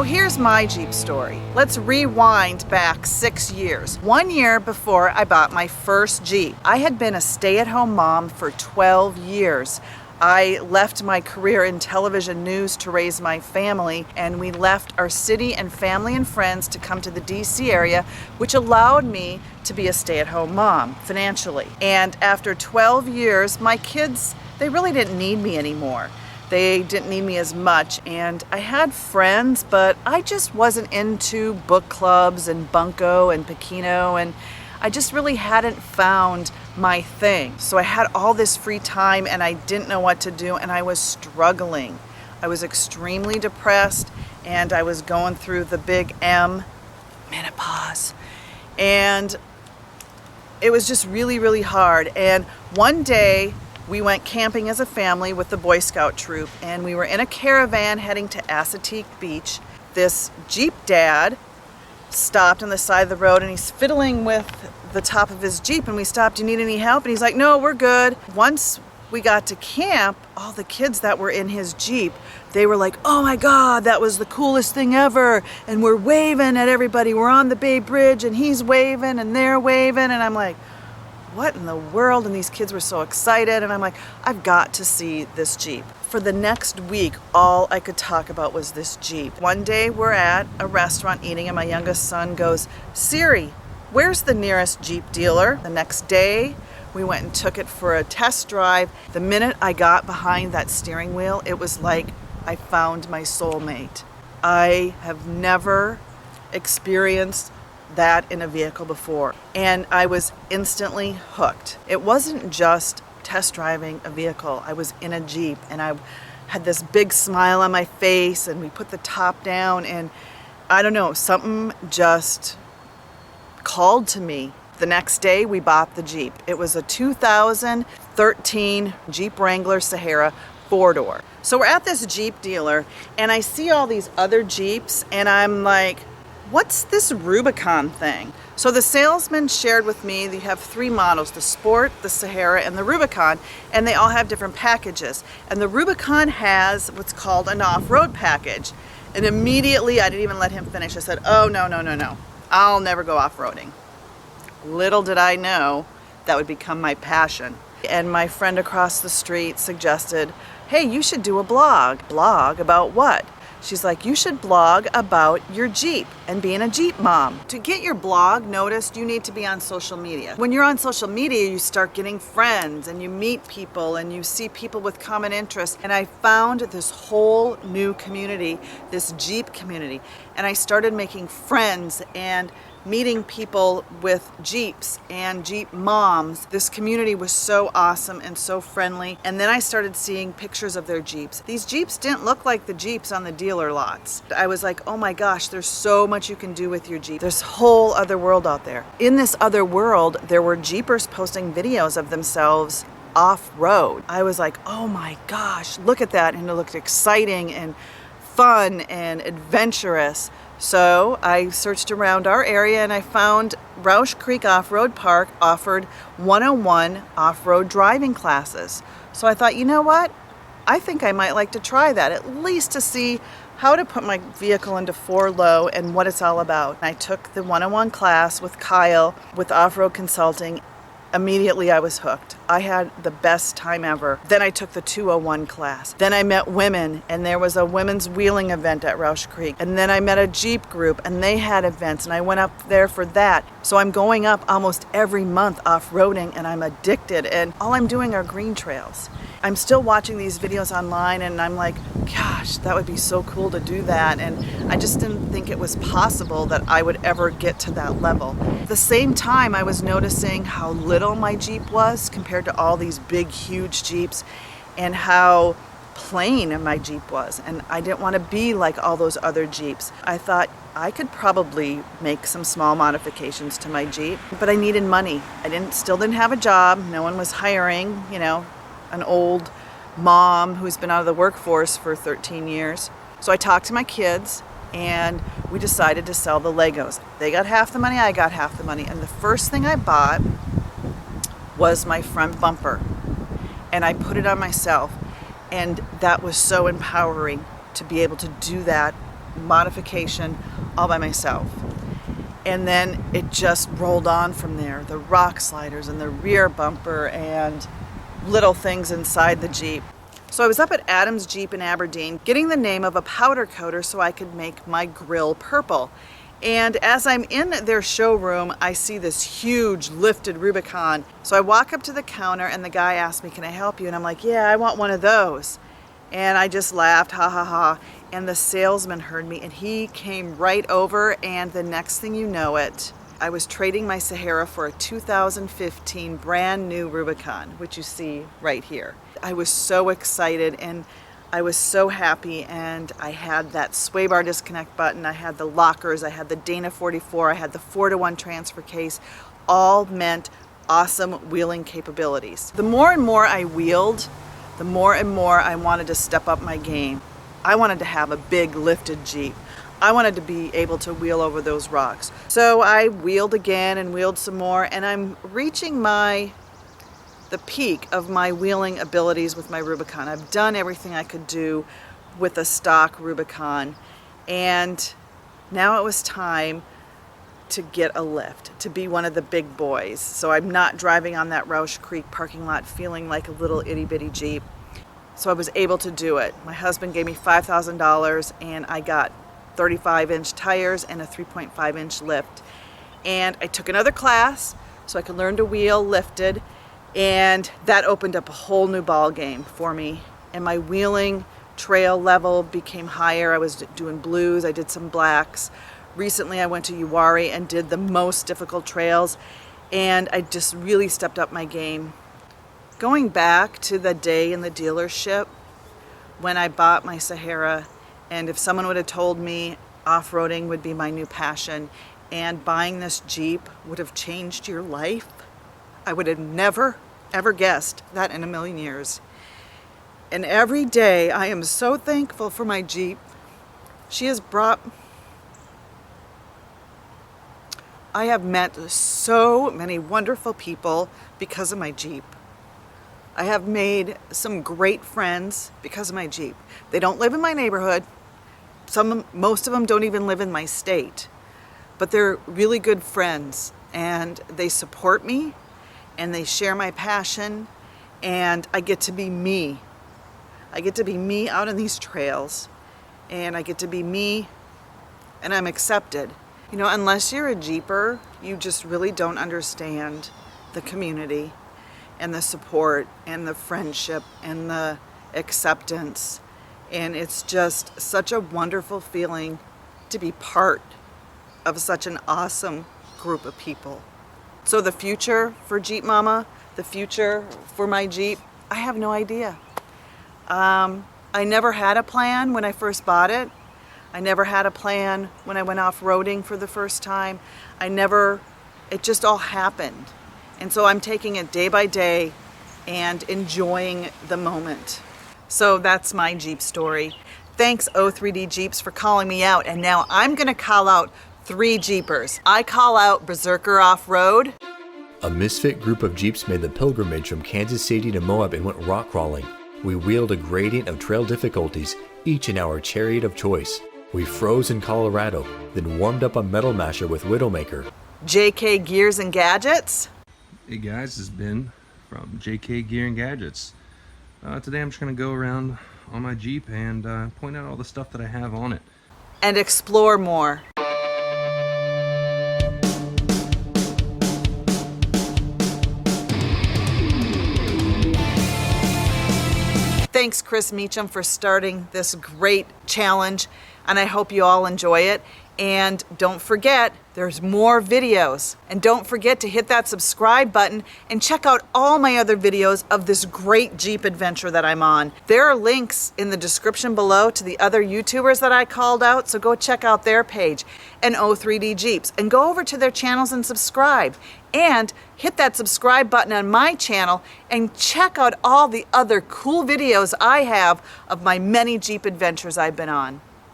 So here's my Jeep story. Let's rewind back 6 years. 1 year before I bought my first Jeep. I had been a stay-at-home mom for 12 years. I left my career in television news to raise my family, and we left our city and family and friends to come to the DC area, which allowed me to be a stay-at-home mom financially. And after 12 years, my kids, they really didn't need me anymore. They didn't need me as much, and I had friends, but I just wasn't into book clubs and bunco and Pekino, and I just really hadn't found my thing. So I had all this free time and I didn't know what to do, and I was struggling. I was extremely depressed, and I was going through the big M, menopause, and it was just really, really hard. And one day, we went camping as a family with the Boy Scout troop, and we were in a caravan heading to Assateague Beach. This Jeep dad stopped on the side of the road, and he's fiddling with the top of his Jeep, and we stopped, "Do you need any help?" And he's like, "No, we're good." Once we got to camp, all the kids that were in his Jeep, they were like, "Oh my God, that was the coolest thing ever." And we're waving at everybody. We're on the Bay Bridge, and he's waving, and they're waving, and I'm like, what in the world? And these kids were so excited, and I'm like, I've got to see this Jeep. For the next week, all I could talk about was this Jeep. One day we're at a restaurant eating, and my youngest son goes, "Siri, where's the nearest Jeep dealer?" The next day, we went and took it for a test drive. The minute I got behind that steering wheel, it was like I found my soulmate. I have never experienced that in a vehicle before, and I was instantly hooked. It wasn't just test driving a vehicle. I was in a Jeep, and I had this big smile on my face, and we put the top down, and I don't know, something just called to me. The next day we bought the Jeep. It was a 2013 Jeep Wrangler Sahara 4-door. So we're at this Jeep dealer, and I see all these other Jeeps, and I'm like, what's this Rubicon thing? So the salesman shared with me that you have 3 models, the Sport, the Sahara, and the Rubicon, and they all have different packages. And the Rubicon has what's called an off-road package. And immediately, I didn't even let him finish. I said, "Oh, no, no, no, no. I'll never go off-roading." Little did I know that would become my passion. And my friend across the street suggested, "Hey, you should do a blog." Blog about what? She's like, "You should blog about your Jeep and being a Jeep mom. To get your blog noticed, you need to be on social media. When you're on social media, you start getting friends, and you meet people, and you see people with common interests." And I found this whole new community, this Jeep community. And I started making friends and meeting people with Jeeps and Jeep moms. This community was so awesome and so friendly. And then I started seeing pictures of their Jeeps. These Jeeps didn't look like the Jeeps on the dealer lots. I was like, oh my gosh, there's so much you can do with your Jeep. There's a whole other world out there. In this other world, there were Jeepers posting videos of themselves off-road. I was like, oh my gosh, look at that. And it looked exciting and fun and adventurous. So I searched around our area, and I found Roush Creek Off-Road Park offered 101 off-road driving classes. So I thought, you know what? I think I might like to try that, at least to see how to put my vehicle into 4-low and what it's all about. I took the 101 class with Kyle with Off-Road Consulting. Immediately I was hooked. I had the best time ever. Then I took the 201 class. Then I met women, and there was a women's wheeling event at Roush Creek. And then I met a Jeep group, and they had events, and I went up there for that. So I'm going up almost every month off-roading, and I'm addicted, and all I'm doing are green trails. I'm still watching these videos online, and I'm like, gosh, that would be so cool to do that. And I just didn't think it was possible that I would ever get to that level. At the same time, I was noticing how little my Jeep was compared to all these big, huge Jeeps, and how plain my Jeep was. And I didn't want to be like all those other Jeeps. I thought I could probably make some small modifications to my Jeep, but I needed money. I still didn't have a job. No one was hiring, an old mom who's been out of the workforce for 13 years. So I talked to my kids, and we decided to sell the Legos. They got half the money, I got half the money. And the first thing I bought was my front bumper, and I put it on myself. And that was so empowering to be able to do that modification all by myself. And then it just rolled on from there. The rock sliders and the rear bumper and little things inside the Jeep. So I was up at Adam's Jeep in Aberdeen getting the name of a powder coater so I could make my grill purple. And as I'm in their showroom, I see this huge lifted Rubicon. So I walk up to the counter and the guy asks me, "Can I help you?" And I'm like, "Yeah, I want one of those." And I just laughed, ha ha ha. And the salesman heard me and he came right over, and the next thing you know it, I was trading my Sahara for a 2015 brand new Rubicon, which you see right here. I was so excited and I was so happy, and I had that sway bar disconnect button, I had the lockers, I had the Dana 44, I had the 4-to-1 transfer case, all meant awesome wheeling capabilities. The more and more I wheeled, the more and more I wanted to step up my game. I wanted to have a big lifted Jeep. I wanted to be able to wheel over those rocks. So I wheeled again and wheeled some more, and I'm reaching the peak of my wheeling abilities with my Rubicon. I've done everything I could do with a stock Rubicon, and now it was time to get a lift, to be one of the big boys. So I'm not driving on that Roush Creek parking lot feeling like a little itty bitty Jeep. So I was able to do it. My husband gave me $5,000 and I got 35-inch tires and a 3.5-inch lift. And I took another class so I could learn to wheel lifted, and that opened up a whole new ball game for me. And my wheeling trail level became higher. I was doing blues, I did some blacks. Recently I went to Uwharrie and did the most difficult trails, and I just really stepped up my game. Going back to the day in the dealership when I bought my Sahara, and if someone would have told me off-roading would be my new passion and buying this Jeep would have changed your life, I would have never, ever guessed that in a million years. And every day I am so thankful for my Jeep. I have met so many wonderful people because of my Jeep. I have made some great friends because of my Jeep. They don't live in my neighborhood. Most of them don't even live in my state. But they're really good friends, and they support me, and they share my passion, and I get to be me. I get to be me out on these trails, and I get to be me, and I'm accepted. You know, unless you're a Jeeper, you just really don't understand the community and the support and the friendship and the acceptance. And it's just such a wonderful feeling to be part of such an awesome group of people. So the future for Jeep Mama, the future for my Jeep, I have no idea. I never had a plan when I first bought it. I never had a plan when I went off-roading for the first time. It just all happened. And so I'm taking it day by day and enjoying the moment. So that's my Jeep story. Thanks O3D Jeeps for calling me out, and now I'm gonna call out 3 Jeepers. I call out Berserker Off-Road. A misfit group of Jeeps made the pilgrimage from Kansas City to Moab and went rock crawling. We wheeled a gradient of trail difficulties, each in our chariot of choice. We froze in Colorado, then warmed up a metal masher with Widowmaker. JK Gears and Gadgets. Hey guys, this is Ben from JK Gear and Gadgets. Today I'm just going to go around on my Jeep and point out all the stuff that I have on it. And explore more. Thanks, Chris Meacham, for starting this great challenge, and I hope you all enjoy it. And don't forget, there's more videos. And don't forget to hit that subscribe button and check out all my other videos of this great Jeep adventure that I'm on. There are links in the description below to the other YouTubers that I called out, so go check out their page, and O3D Jeeps, and go over to their channels and subscribe. And hit that subscribe button on my channel and check out all the other cool videos I have of my many Jeep adventures I've been on.